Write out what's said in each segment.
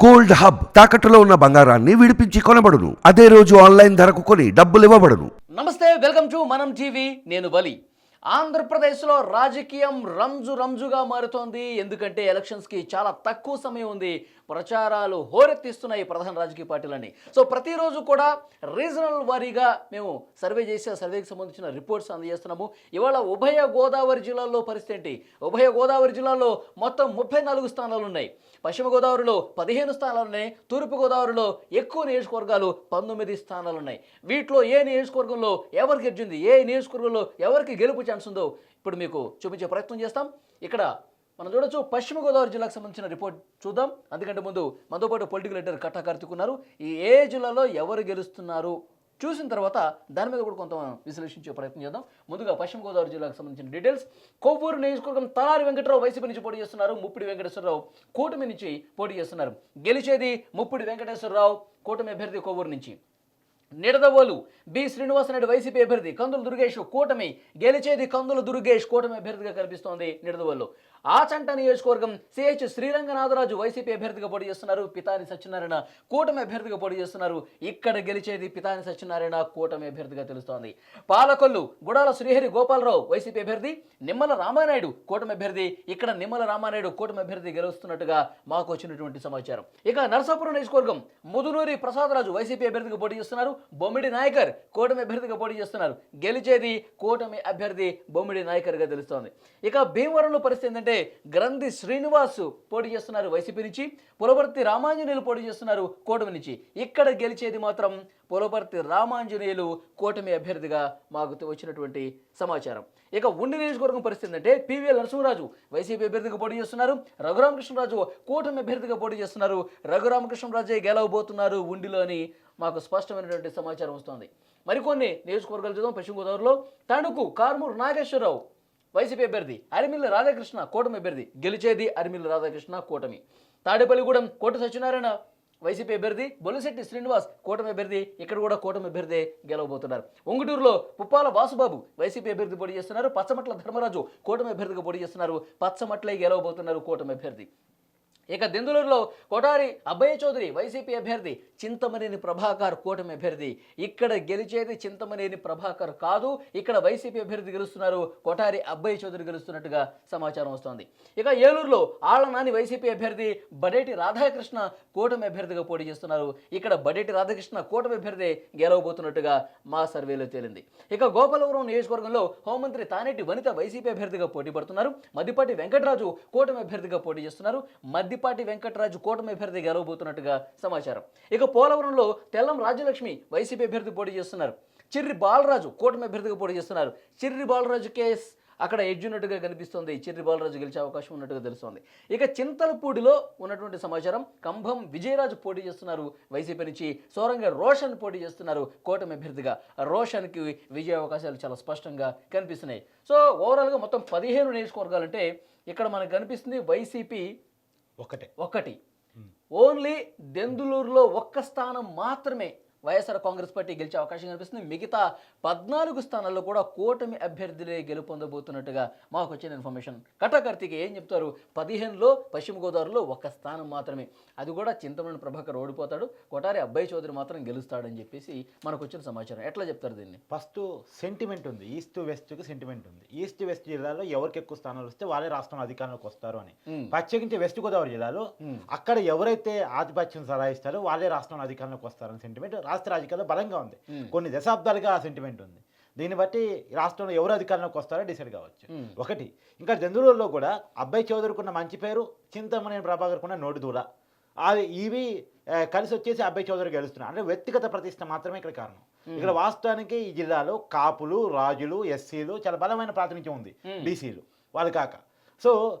Gold hub తాకట్టులో ఉన్న బంగారాన్ని విడిపించి కొనబడును. అదే రోజు ఆన్లైన్ ధరకు కొని డబ్బులు ఇవ్వబడును. నమస్తే, వెల్కమ్ టు మనం టీవీ. నేను బలి. ఆంధ్రప్రదేశ్లో రాజకీయం రంజుగా మారుతోంది. ఎందుకంటే ఎలక్షన్స్కి చాలా తక్కువ సమయం ఉంది. ప్రచారాలు హోరెత్తిస్తున్నాయి ప్రధాన రాజకీయ పార్టీలన్నీ. సో ప్రతిరోజు కూడా రీజనల్ వారీగా మేము సర్వేకి సంబంధించిన రిపోర్ట్స్ అందజేస్తున్నాము. ఇవాళ ఉభయ గోదావరి జిల్లాల్లో పరిస్థితి ఏంటి? ఉభయ గోదావరి జిల్లాలో మొత్తం 34 స్థానాలు ఉన్నాయి. పశ్చిమ గోదావరిలో 15 స్థానాలు ఉన్నాయి. తూర్పు గోదావరిలో ఎక్కువ నియోజకవర్గాలు 19 స్థానాలు ఉన్నాయి. వీటిలో ఏ నియోజకవర్గంలో ఎవరికి గెలిచింది, ఏ నియోజకవర్గంలో ఎవరికి గెలుపు ఛాన్స్ ఉందో ఇప్పుడు మీకు చూపించే ప్రయత్నం చేస్తాం. ఇక్కడ మనం చూడొచ్చు, పశ్చిమ గోదావరి జిల్లాకు సంబంధించిన రిపోర్ట్ చూద్దాం. అందుకంటే ముందు మనతో పాటు పొలిటికల్ లీడర్ కట్టా కార్తీక్ ఉన్నారు. ఈ ఏ జిల్లాలో ఎవరు గెలుస్తున్నారు చూసిన తర్వాత దాని మీద కూడా కొంత విశ్లేషించే ప్రయత్నం చేద్దాం. ముందుగా పశ్చిమ గోదావరి జిల్లాకు సంబంధించిన డీటెయిల్స్. కొవ్వూరు నియోజకవర్గం తలారి వెంకటరావు వైసీపీ నుంచి పోటీ చేస్తున్నారు. ముప్పిడి వెంకటేశ్వరరావు కూటమి నుంచి పోటీ చేస్తున్నారు. గెలిచేది ముప్పిడి వెంకటేశ్వరరావు, కూటమి అభ్యర్థి కొవ్వూరు నుంచి. నిడదవోలు బి శ్రీనివాసరెడ్డి వైసీపీ అభ్యర్థి, కందుల దుర్గేష్ కూటమి. గెలిచేది కందుల దుర్గేష్, కూటమి అభ్యర్థిగా కనిపిస్తోంది నిడదవోలు. ఆచంట నియోజకవర్గం సిహెచ్ శ్రీరంగనాథరాజు వైసీపీ అభ్యర్థిగా పోటీ చేస్తున్నారు. పితాని సత్యనారాయణ కూటమి అభ్యర్థిగా పోటీ చేస్తున్నారు. ఇక్కడ గెలిచేది పితాని సత్యనారాయణ, కూటమి అభ్యర్థిగా తెలుస్తోంది. పాలకొల్లు గుడాల శ్రీహరి గోపాలరావు వైసీపీ అభ్యర్థి, నిమ్మల రామానాయుడు కూటమి అభ్యర్థి. ఇక్కడ నిమ్మల రామానాయుడు కూటమి అభ్యర్థి గెలుస్తున్నట్టుగా మాకు వచ్చినటువంటి సమాచారం. ఇక నరసాపురం నియోజకవర్గం ముదునూరి ప్రసాదరాజు వైసీపీ అభ్యర్థిగా పోటీ చేస్తున్నారు. బొమ్మిడి నాయకర్ కూటమి అభ్యర్థిగా పోటీ చేస్తున్నారు. గెలిచేది కూటమి అభ్యర్థి బొమ్మిడి నాయకర్గా తెలుస్తోంది. ఇక భీమవరంలో పరిస్థితి ఏంటంటే, గ్రంథి శ్రీనివాస్ పోటీ చేస్తున్నారు వైసీపీ నుంచి. పులపర్తి రామాంజనేయులు పోటీ చేస్తున్నారు కూటమి నుంచి. ఇక్కడ గెలిచేది మాత్రం పులపర్తి రామాంజనేయులు, కూటమి అభ్యర్థిగా మాకు వచ్చినటువంటి సమాచారం. ఇక ఉండి నియోజకవర్గం పరిస్థితి ఏంటంటే, పివిఎల్ నరసింహరాజు వైసీపీ అభ్యర్థిగా పోటీ చేస్తున్నారు. రఘురామకృష్ణరాజు కూటమి అభ్యర్థిగా పోటీ చేస్తున్నారు. రఘురామకృష్ణరాజే గెలవబోతున్నారు ఉండిలో అని మాకు స్పష్టమైనటువంటి సమాచారం వస్తుంది. మరికొన్ని నియోజకవర్గాలు చూద్దాం. పశ్చిమ గోదావరిలో తణుకు కార్మూరు నాగేశ్వరరావు వైసీపీ అభ్యర్థి, అరిమిల్లి రాధాకృష్ణ కూటమి అభ్యర్థి. గెలిచేది అరిమిల్లి రాధాకృష్ణ, కూటమి. తాడేపల్లిగూడెం కోట సత్యనారాయణ వైసీపీ అభ్యర్థి, బొలిశెట్టి శ్రీనివాస్ కూటమి అభ్యర్థి. ఇక్కడ కూడా కూటమి అభ్యర్థి గెలవబోతున్నారు. ఉంగుటూరులో పుప్పాల వాసుబాబు వైసీపీ అభ్యర్థి పోటీ చేస్తున్నారు. పచ్చమట్ల ధర్మరాజు కూటమి అభ్యర్థిగా పోటీ చేస్తున్నారు. పచ్చమట్లే గెలవబోతున్నారు కూటమి అభ్యర్థి. ఇక దెందులూరులో కొటారి అబ్బయ్య చౌదరి వైసీపీ అభ్యర్థి, చింతమనేని ప్రభాకర్ కూటమి అభ్యర్థి. ఇక్కడ గెలిచేది చింతమనేని ప్రభాకర్ కాదు, ఇక్కడ వైసీపీ అభ్యర్థి గెలుస్తున్నారు. కొటారి అబ్బయ్య చౌదరి గెలుస్తున్నట్టుగా సమాచారం వస్తోంది. ఇక ఏలూరులో ఆళ్లనాని వైసీపీ అభ్యర్థి, బడేటి రాధాకృష్ణ కూటమి అభ్యర్థిగా పోటీ చేస్తున్నారు. ఇక్కడ బడేటి రాధాకృష్ణ కూటమి అభ్యర్థి గెలవబోతున్నట్టుగా మా సర్వేలో తేలింది. ఇక గోపాలపురం నియోజకవర్గంలో హోంమంత్రి తానేటి వనిత వైసీపీ అభ్యర్థిగా పోటీ పడుతున్నారు. మద్దిపాటి వెంకటరాజు కూటమి అభ్యర్థిగా పోటీ చేస్తున్నారు. మద్దిపాటి వెంకటరాజు కూటమి అభ్యర్థి గెలవబోతున్నట్టుగా సమాచారం. ఇక పోలవరంలో తెల్లం రాజ్యలక్ష్మి వైసీపీ అభ్యర్థి పోటీ చేస్తున్నారు. చిర్రి బాలరాజు కూటమి అభ్యర్థిగా పోటీ చేస్తున్నారు. చిర్రి బాలరాజు కేస్ అక్కడ ఎడ్జ్ ఉన్నట్టుగా కనిపిస్తుంది. చిర్రి బాలరాజు గెలిచే అవకాశం ఉన్నట్టుగా తెలుస్తోంది. ఇక చింతలపూడిలో ఉన్నటువంటి సమాచారం, కంభం విజయరాజు పోటీ చేస్తున్నారు వైసీపీ నుంచి. సోరంగ రోషన్ పోటీ చేస్తున్నారు కూటమి అభ్యర్థిగా. రోషన్కి విజయ అవకాశాలు చాలా స్పష్టంగా కనిపిస్తున్నాయి. సో ఓవరాల్గా మొత్తం 15 నియోజకవర్గాలంటే ఇక్కడ మనకు కనిపిస్తుంది వైసీపీ ఒకటి. ఓన్లీ దెందులూరులో ఒక్క స్థానం మాత్రమే వైఎస్ఆర్ కాంగ్రెస్ పార్టీ గెలిచే అవకాశం కనిపిస్తుంది. మిగతా 14 స్థానాల్లో కూడా కూటమి అభ్యర్థులే గెలుపొందబోతున్నట్టుగా మాకు వచ్చిన ఇన్ఫర్మేషన్. కట్టా కార్తీక్ ఏం చెప్తారు? 15లో పశ్చిమ గోదావరిలో ఒక్క స్థానం మాత్రమే, అది కూడా చింతమనేని ప్రభాకర్ ఓడిపోతాడు, కొటారి అబ్బయ్య చౌదరి మాత్రం గెలుస్తాడని చెప్పేసి మనకు వచ్చిన సమాచారం. ఎట్లా చెప్తారు దీన్ని? ఫస్ట్ సెంటిమెంట్ ఉంది, ఈస్ట్ వెస్ట్కి సెంటిమెంట్ ఉంది. ఈస్ట్ వెస్ట్ జిల్లాలో ఎవరికి ఎక్కువ స్థానాలు వస్తే వాళ్ళే రాష్ట్రంలో అధికారంలోకి వస్తారు అని. ప్రత్యేకించి వెస్ట్ గోదావరి జిల్లాలో అక్కడ ఎవరైతే ఆధిపత్యం సదాయిస్తారో వాళ్ళే రాష్ట్రంలో అధికారంలోకి వస్తారని సెంటిమెంట్ రాష్ట్ర రాజకీయాల్లో బలంగా ఉంది. కొన్ని దశాబ్దాలుగా ఆ సెంటిమెంట్ ఉంది. దీన్ని బట్టి రాష్ట్రంలో ఎవరు అధికారంలోకి వస్తారో డిసైడ్ కావచ్చు. ఒకటి. ఇంకా దెందులూరులో కూడా అబ్బయ్య చౌదరికి ఉన్న మంచి పేరు, చింతమనేని ప్రభాకర్కు ఉన్న నోటి దూల, అది ఇవి కలిసి వచ్చేసి అబ్బయ్య చౌదరి గెలుస్తున్నారు. అంటే వ్యక్తిగత ప్రతిష్ట మాత్రమే ఇక్కడ కారణం. ఇక్కడ వాస్తవానికి ఈ జిల్లాలో కాపులు, రాజులు, ఎస్సీలు చాలా బలమైన ప్రాతినిధ్యం ఉంది. బీసీలు వాళ్ళు కాక. సో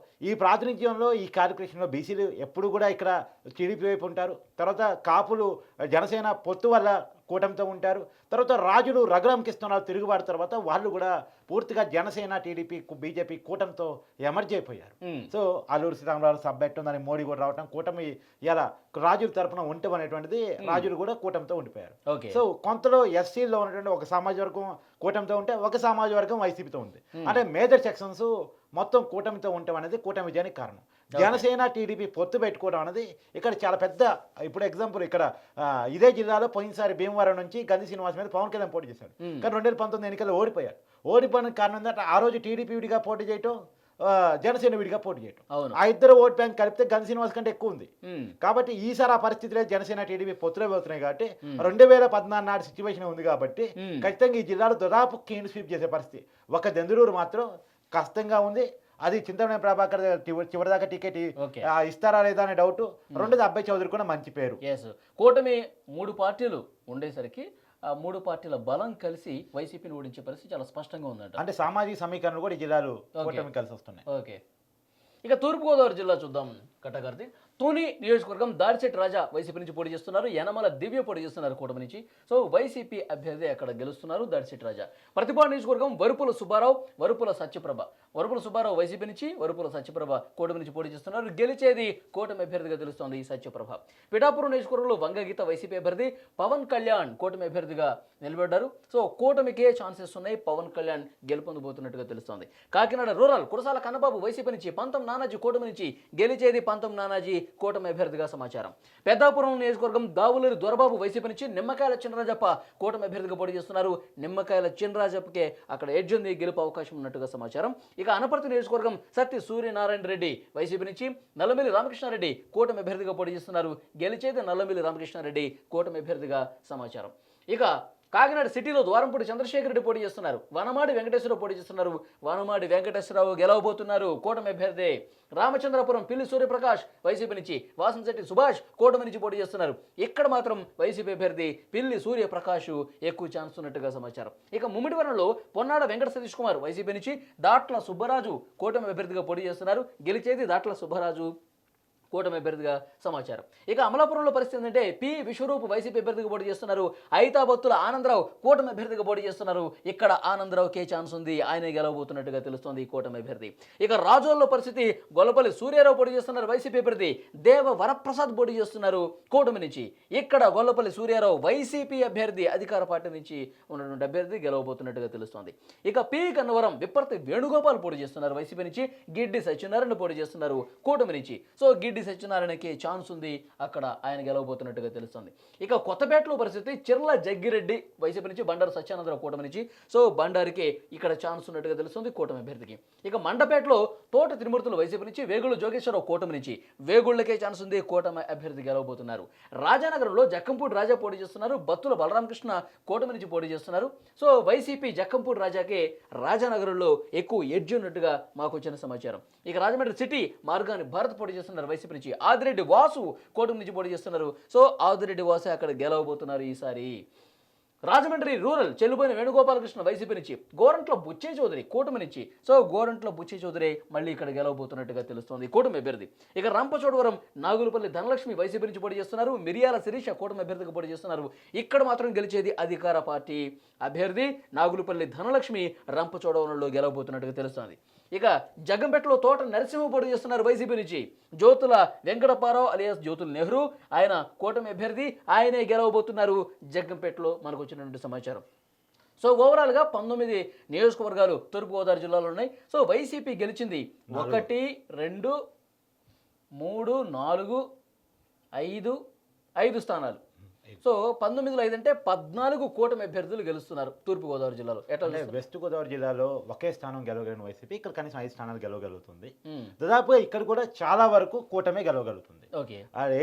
ఈ ప్రాతినిధ్యంలో, ఈ కార్యక్రమంలో బీసీలు ఎప్పుడు కూడా ఇక్కడ టీడీపీ వైపు ఉంటారు. తర్వాత కాపులు జనసేన పొత్తు వల్ల కూటమితో ఉంటారు. తర్వాత రాజులు రఘురామకృష్ణరావు తిరుగుబాటు తర్వాత వాళ్ళు కూడా పూర్తిగా జనసేన, టీడీపీ, బీజేపీ కూటమితో ఎమర్జ్ అయిపోయారు. సో అల్లూరి సీతారామరాజు సబ్బెట్టం, దానికి మోడీ కూడా రావటం, కూటమి ఇలా రాజుల తరపున ఉండటం అనేటువంటిది, రాజులు కూడా కూటమితో ఉండిపోయారు. సో కొంతలో ఎస్సీలో ఉన్నటువంటి ఒక సమాజ వర్గం కూటమితో ఉంటే, ఒక సమాజ వర్గం వైసీపీతో ఉంది. అంటే మేజర్ సెక్షన్స్ మొత్తం కూటమితో ఉండటం అనేది కూటమి విజయానికి కారణం. జనసేన టీడీపీ పొత్తు పెట్టుకోవడం అనేది ఇక్కడ చాలా పెద్ద, ఇప్పుడు ఎగ్జాంపుల్ ఇక్కడ ఇదే జిల్లాలో పోయినసారి భీమవరం నుంచి గంధి శ్రీనివాస్ మీద పవన్ కళ్యాణ్ పోటీ చేశాడు. కానీ 2019 ఎన్నికల్లో ఓడిపోయాడు. ఓడిపోయిన కారణం ఏంటంటే ఆ రోజు టీడీపీ విడిగా పోటీ చేయటం, జనసేన విడిగా పోటీ చేయటం. ఆ ఇద్దరు ఓట్ బ్యాంక్ కలిపితే గంధి శ్రీనివాస్ కంటే ఎక్కువ ఉంది. కాబట్టి ఈసారి ఆ పరిస్థితి లేదు. జనసేన టీడీపీ పొత్తులో వెళ్తున్నాయి కాబట్టి 2014 నాటి సిచ్యువేషన్ ఉంది కాబట్టి ఖచ్చితంగా ఈ జిల్లాలో దాదాపు క్లీన్ స్వీప్ చేసే పరిస్థితి. ఒక దెందులూరు మాత్రం కష్టంగా ఉంది. అది చింతమనేని ప్రభాకర్ చివరిదాకా టికెట్ ఇస్తారా లేదా అనే డౌట్. రెండోది అబ్బాయి చౌదరి కూడా మంచి పేరు. కూటమి 3 పార్టీలు ఉండేసరికి ఆ 3 పార్టీల బలం కలిసి వైసీపీని ఓడించే పరిస్థితి చాలా స్పష్టంగా ఉందంట. అంటే సామాజిక సమీకరణలు కూడా ఈ జిల్లాలో కూటమి కలిసి వస్తున్నాయి. ఓకే, ఇక తూర్పుగోదావరి జిల్లా చూద్దాం. కట్టగారిది తుని నియోజకవర్గం దాడిశెట్టి రాజా వైసీపీ నుంచి పోటీ చేస్తున్నారు. యనమల దివ్య పోటీ చేస్తున్నారు కూటమి నుంచి. సో వైసీపీ అభ్యర్థి అక్కడ గెలుస్తున్నారు దాడిశెట్టి రాజా. ప్రతిపాడు నియోజకవర్గం వరుపుల సుబ్బారావు, వరుపుల సత్యప్రభ. వరుపుల సుబ్బారావు వైసీపీ నుంచి, వరుపుల సత్యప్రభ కూటమి నుంచి పోటీ చేస్తున్నారు. గెలిచేది కూటమి అభ్యర్థిగా తెలుస్తోంది ఈ సత్యప్రభ. పిఠాపురం నియోజకవర్గంలో వంగగీత వైసీపీ అభ్యర్థి, పవన్ కళ్యాణ్ కూటమి అభ్యర్థిగా నిలబడ్డారు. సో కూటమికే ఛాన్సెస్ ఉన్నాయి. పవన్ కళ్యాణ్ గెలుపొందబోతున్నట్టుగా తెలుస్తోంది. కాకినాడ రూరల్ కురసాల కన్నబాబు వైసీపీ నుంచి, పంతం నానాజీ కూటమి నుంచి. గెలిచేది పంతం నానాజీ కూటమి అభ్యర్థిగా సమాచారం. పెద్దాపురం నియోజకవర్గం దావులూరి దొరబాబు వైసీపీ నుంచి, నిమ్మకాయల చినరాజప్ప కూటమి అభ్యర్థిగా పోటీ చేస్తున్నారు. నిమ్మకాయల చినరాజప్పకే అక్కడ ఎడ్జ్ ఉంది, గెలుపు అవకాశం ఉన్నట్టుగా సమాచారం. ఇక అనపర్తి నియోజకవర్గం సత్తి సూర్యనారాయణ రెడ్డి వైసీపీ నుంచి, నల్లమిల్లి రామకృష్ణారెడ్డి కూటమి అభ్యర్థిగా పోటీ చేస్తున్నారు. గెలిచేది నల్లమిల్లి రామకృష్ణారెడ్డి కూటమి అభ్యర్థిగా సమాచారం. ఇక కాకినాడ సిటీలో ద్వారంపూడి చంద్రశేఖర్ రెడ్డి పోటీ చేస్తున్నారు. వనమాడి వెంకటేశ్వరరావు పోటీ చేస్తున్నారు. వనమాడి వెంకటేశ్వరరావు గెలవబోతున్నారు కూటమి అభ్యర్థి. రామచంద్రపురం పిల్లి సూర్యప్రకాష్ వైసీపీ నుంచి, వాసంశెట్టి సుభాష్ కూటమి నుంచి పోటీ చేస్తున్నారు. ఇక్కడ మాత్రం వైసీపీ అభ్యర్థి పిల్లి సూర్యప్రకాష్ ఎక్కువ ఛాన్స్ ఉన్నట్టుగా సమాచారం. ఇక ముమ్మిడివరంలో పొన్నాడ వెంకట సతీష్ కుమార్ వైసీపీ నుంచి, దాట్ల సుబ్బరాజు కూటమి అభ్యర్థిగా పోటీ చేస్తున్నారు. గెలిచేది దాట్ల సుబ్బరాజు కూటమి అభ్యర్థిగా సమాచారం. ఇక అమలాపురంలో పరిస్థితి ఏంటంటే పి విశ్వరూప్ వైసీపీ అభ్యర్థిగా పోటీ చేస్తున్నారు. ఐతాబత్తుల ఆనందరావు కూటమి అభ్యర్థిగా పోటీ చేస్తున్నారు. ఇక్కడ ఆనందరావుకే ఛాన్స్ ఉంది, ఆయనే గెలవబోతున్నట్టుగా తెలుస్తోంది ఈ కూటమి అభ్యర్థి. ఇక రాజోల్లో పరిస్థితి గొల్లపల్లి సూర్యారావు పోటీ చేస్తున్నారు వైసీపీ అభ్యర్థి. దేవ వరప్రసాద్ పోటీ చేస్తున్నారు కూటమి నుంచి. ఇక్కడ గొల్లపల్లి సూర్యారావు వైసీపీ అభ్యర్థి, అధికార పార్టీ నుంచి ఉన్నటువంటి అభ్యర్థి గెలవబోతున్నట్టుగా తెలుస్తోంది. ఇక పి కన్నవరం విప్పర్తి వేణుగోపాల్ పోటీ చేస్తున్నారు వైసీపీ నుంచి. గిడ్డి సత్యనారాయణ పోటీ చేస్తున్నారు కూటమి నుంచి. సో గిడ్డి సత్యనారాయణకి ఛాన్స్ ఉంది, అక్కడ ఆయన గెలవబోతున్నట్టుగా తెలుస్తుంది. ఇక కొత్తపేటలో పరిస్థితి చిర్ల జగ్గిరెడ్డి వైసీపీ నుంచి, బండారు సత్యానందరావు కూటమి నుంచి. సో బండారికి ఇక్కడ ఛాన్స్ ఉన్నట్టుగా తెలుస్తుంది కూటమి అభ్యర్థికి. ఇక మండపేటలో తోట తిరుమూర్తులు వైసీపీ నుంచి, వేగుళ్ళు జోగేశ్వరరావు కూటమి నుంచి. వేగుళ్ళకే ఛాన్స్ ఉంది, కూటమి అభ్యర్థి గెలవబోతున్నారు. రాజానగరంలో జక్కంపూడి రాజా పోటీ చేస్తున్నారు. బత్తుల బలరామకృష్ణ కూటమి నుంచి పోటీ చేస్తున్నారు. సో వైసీపీ జక్కంపూడి రాజాకే రాజానగరంలో ఎక్కువ ఎడ్జ్ ఉన్నట్టుగా మాకు వచ్చిన సమాచారం. ఇక రాజమండ్రి సిటీ మార్గాన్ని భారత్ పోటీ చేస్తున్నారు వైసీపీ నుంచి. ఆదిరెడ్డి వాసు కూటమి నుంచి పోటీ చేస్తున్నారు. సో ఆదిరెడ్డి వాసు అక్కడ గెలవబోతున్నారు ఈసారి. రాజమండ్రి రూరల్ చెల్లుబోయిన వేణుగోపాలకృష్ణ వైసీపీ నుంచి, గోరంట్ల బుచ్చే చౌదరి కూటమి నుంచి. సో గోరంట్ల బుచ్చే చౌదరి మళ్ళీ ఇక్కడ గెలవబోతున్నట్టుగా తెలుస్తోంది కూటమి అభ్యర్థి. ఇక రంపచోడవరం నాగులపల్లి ధనలక్ష్మి వైసీపీ నుంచి పోటీ చేస్తున్నారు. మిరియాల శిరీష కూటమి అభ్యర్థిగా పోటీ చేస్తున్నారు. ఇక్కడ మాత్రం గెలిచేది అధికార పార్టీ అభ్యర్థి నాగులపల్లి ధనలక్ష్మి రంపచోడవరంలో గెలవబోతున్నట్టుగా తెలుస్తోంది. ఇక జగ్గంపేటలో తోట నరసింహ పోటీ చేస్తున్నారు వైసీపీ నుంచి. జ్యోతుల వెంకటపారావు అలియాస్ జ్యోతుల నెహ్రూ ఆయన కూటమి అభ్యర్థి, ఆయనే గెలవబోతున్నారు జగ్గంపేటలో మనకు వచ్చినటువంటి సమాచారం. సో ఓవరాల్గా 19 నియోజకవర్గాలు తూర్పుగోదావరి జిల్లాలో ఉన్నాయి. సో వైసీపీ గెలిచింది 1, 2, 3, 4, 5 స్థానాలు. సో 19లో 5 అంటే 14 కూటమి అభ్యర్థులు గెలుస్తున్నారు తూర్పుగోదావరి జిల్లాలో. వెస్ట్ గోదావరి జిల్లాలో ఒకే స్థానం గెలవగలిగిన వైసీపీ ఇక్కడ కనీసం 5 స్థానాలు గెలవగలుగుతుంది. దాదాపుగా ఇక్కడ కూడా చాలా వరకు కూటమే గెలవగలుగుతుంది.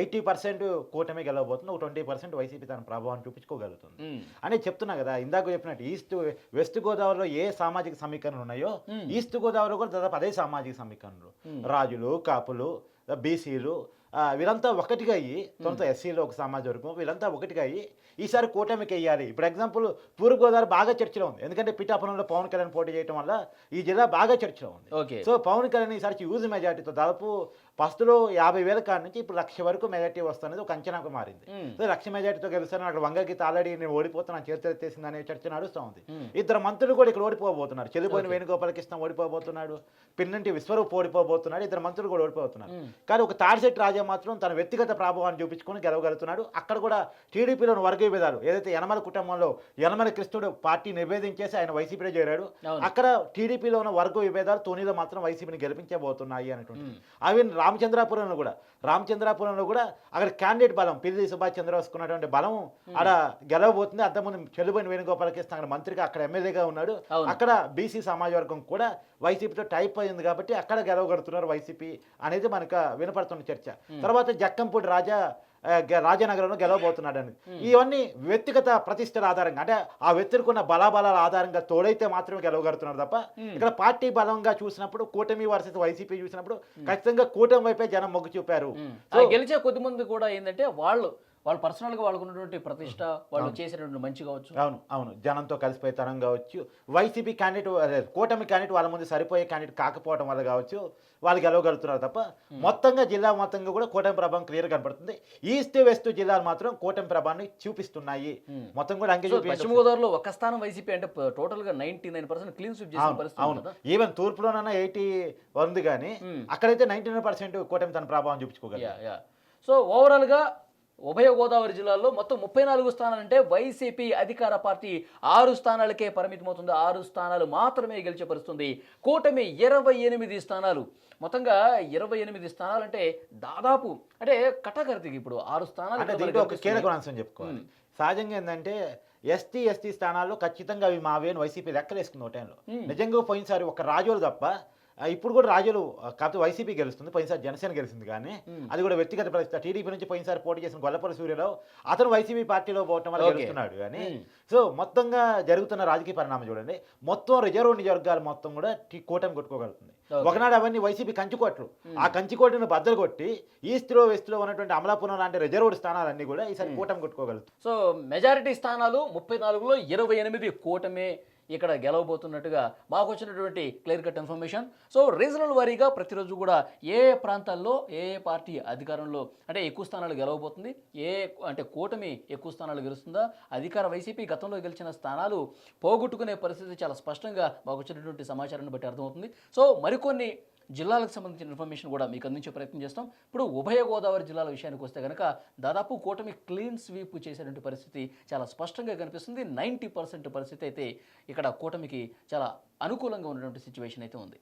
80% కూటమే గెలవబోతుంది. 20% వైసీపీ తన ప్రభావం చూపించుకోగలుగుతుంది అని చెప్తున్నా కదా. ఇందాక చెప్పినట్టు వెస్ట్ గోదావరిలో ఏ సామాజిక సమీకరణలు ఉన్నాయో ఈస్ట్ గోదావరిలో కూడా దాదాపు అదే సామాజిక సమీకరణలు. రాజులు, కాపులు, బీసీలు వీళ్ళంతా ఒకటిగా అయ్యి, సొంత ఎస్సీలో ఒక సమాజ వర్గం, వీళ్ళంతా ఒకటిగా అయ్యి ఈసారి కూటమికి వెయ్యాలి. ఇప్పుడు ఎగ్జాంపుల్ తూర్పుగోదావరి బాగా చర్చలో ఉంది. ఎందుకంటే పిఠాపురంలో పవన్ కళ్యాణ్ పోటీ చేయడం వల్ల ఈ జిల్లా బాగా చర్చలో ఉంది. సో పవన్ కళ్యాణ్ ఈసారి యూజ్ మెజార్టీతో దాదాపు ఫస్ట్లో 50,000 కాడి నుంచి ఇప్పుడు 1,00,000 వరకు మెజార్టీ వస్తున్నది ఒక అంచనాకు మారింది. సో 1,00,000 మెజార్టీతో గెలుస్తాను. అక్కడ వంగగీత ఆల్రెడీ నేను ఓడిపోతున్నాను, చేతులెత్తేసింది అనే చర్చ నడుస్తూ ఉంది. 2 మంత్రులు కూడా ఇక్కడ ఓడిపోబోతున్నారు. చెల్లిపోయిన వేణుగోపాలకృష్ణ ఓడిపోబోతున్నాడు, పిన్నంటి విశ్వరూప్ ఓడిపోబోతున్నాడు, 2 మంత్రులు కూడా ఓడిపోతున్నారు. కానీ ఒక తాడిశెట్టి రాజా మాత్రం తన వ్యక్తిగత ప్రభావాన్ని చూపించుకొని గెలవగలుగుతున్నాడు. అక్కడ కూడా టీడీపీలోని వర్గ విభేదాలు ఏదైతే యనమల కుటుంబంలో యనమల కృష్ణుడు పార్టీ నివేదించేసి ఆయన వైసీపీలో చేరాడు, అక్కడ టీడీపీలో ఉన్న వర్గ విభేదాలు తోనిలో మాత్రం వైసీపీని గెలిపించబోతున్నాయి అనేటువంటి అవి రామచంద్రాపురంలో కూడా అక్కడ క్యాండిడేట్ బలం పిల్లి సుభాష్ చంద్రబోస్ ఉన్నటువంటి బలం ఆడ గెలవబోతుంది. అంతకుముందు చెల్లుబోయిన వేణుగోపాలకృష్ణ అక్కడ మంత్రిగా అక్కడ ఎమ్మెల్యేగా ఉన్నాడు. అక్కడ బీసీ సమాజ వర్గం కూడా వైసీపీతో టైప్ అయింది కాబట్టి అక్కడ గెలవగలుగుతున్నారు వైసీపీ అనేది మనకు వినపడుతున్న చర్చ. తర్వాత జక్కంపూడి రాజానగరంలో గెలవబోతున్నాడని ఇవన్నీ వ్యక్తిగత ప్రతిష్టల ఆధారంగా అంటే ఆ వ్యక్తికున్న బలాబలాల ఆధారంగా తోడైతే మాత్రమే గెలవగలుగుతున్నారు తప్ప ఇక్కడ పార్టీ బలంగా చూసినప్పుడు కూటమి వర్సెస్ వైసీపీ చూసినప్పుడు ఖచ్చితంగా కూటమి వైపే జనం మొగ్గు చూపారు. గెలిచే కొద్దిమంది కూడా ఏంటంటే వాళ్ళు పర్సనల్గా వాళ్ళకు ఉన్నటువంటి ప్రతిష్ట, వాళ్ళు చేసినటువంటి మంచి కావచ్చు. అవును జనంతో కలిసిపోయే తరం కావచ్చు, వైసీపీ క్యాండిడేట్ కూటమి క్యాండిడేట్ వాళ్ళ ముందు సరిపోయే క్యాండిడేట్ కాకపోవడం వల్ల కావచ్చు వాళ్ళు గెలవగలుగుతున్నారు తప్ప మొత్తంగా జిల్లా మొత్తంగా కూడా కూటమి ప్రభావం క్లియర్ కనపడుతుంది. ఈస్ట్ వెస్ట్ జిల్లాలు మాత్రం కూటమి ప్రభావాన్ని చూపిస్తున్నాయి. మొత్తం కూడా పశ్చిమ గోదావరిలో ఒక స్థానం వైసీపీ అంటే టోటల్ గా 99% క్లీన్ స్వీప్ చేసిన పరిస్థితి. అవును, ఈవెన్ తూర్పులోనైనా 80 ఉంది కానీ అక్కడైతే 99% కూటమి తన ప్రభావం చూపించుకోగలరు. సో ఓవరాల్ గా ఉభయ గోదావరి జిల్లాల్లో మొత్తం 34 స్థానాలంటే వైసీపీ అధికార పార్టీ 6 స్థానాలకే పరిమితమవుతుంది. 6 స్థానాలు మాత్రమే గెలిచపరుస్తుంది. కూటమి 28 స్థానాలు. మొత్తంగా 28 స్థానాలు అంటే దాదాపు అంటే కటకర్తికి ఇప్పుడు 6 స్థానాలు. దీంట్లో ఒక కీలక అంశం చెప్పుకోవాలి. సహజంగా ఏంటంటే ఎస్టీ స్థానాల్లో ఖచ్చితంగా అవి మావే అని వైసీపీ లెక్కలేసుకుంది ఒక టైంలో. నిజంగా పోయినసారి ఒక రాజోలు తప్ప ఇప్పుడు కూడా రాజులు కాకపోతే వైసీపీ గెలుస్తుంది, పోయినసారి జనసేన గెలిచింది కానీ అది కూడా వ్యక్తిగత పరిస్థితి. టీడీపీ నుంచి పోయినసారి పోటీ చేసిన గొల్లపల్లి సూర్యరావు అతను వైసీపీ పార్టీలో పోవటం వల్ల గెలుస్తున్నాడు కానీ సో మొత్తంగా జరుగుతున్న రాజకీయ పరిణామం చూడండి. మొత్తం రిజర్వ్ నియోజకవర్గాలు మొత్తం కూడా కూటమి కొట్టుకోగలుగుతుంది. ఒకనాడు అవన్నీ వైసీపీ కంచుకోట్లు, ఆ కంచుకోటను బద్దలు కొట్టి ఈస్ట్లో వెస్ట్లో ఉన్నటువంటి అమలాపురం లాంటి రిజర్వ్డ్ స్థానాలన్నీ కూడా ఈసారి కూటమి కొట్టుకోగలుగుతుంది. సో మెజారిటీ స్థానాలు 34లో 28 కూటమి ఇక్కడ గెలవబోతున్నట్టుగా మాకు వచ్చినటువంటి clear cut information. So regional వారీగా ప్రతిరోజు కూడా ఏ ప్రాంతాల్లో ఏ పార్టీ అధికారంలో అంటే ఎక్కువ స్థానాలు గెలవబోతుంది, అంటే కూటమి ఎక్కువ స్థానాలు గెలుస్తుందా, అధికార వైసీపీ గతంలో గెలిచిన స్థానాలు పోగొట్టుకునే పరిస్థితి చాలా స్పష్టంగా మాకు వచ్చినటువంటి సమాచారాన్ని బట్టి అర్థమవుతుంది. సో మరికొన్ని జిల్లాలకు సంబంధించిన ఇన్ఫర్మేషన్ కూడా మీకు అందించే ప్రయత్నం చేస్తాం. ఇప్పుడు ఉభయ గోదావరి జిల్లాల విషయానికి వస్తే కనుక దాదాపు కూటమి క్లీన్ స్వీప్ చేసేటువంటి పరిస్థితి చాలా స్పష్టంగా కనిపిస్తుంది. 90% పరిస్థితి అయితే ఇక్కడ కూటమికి చాలా అనుకూలంగా ఉన్నటువంటి సిచ్యువేషన్ అయితే ఉంది.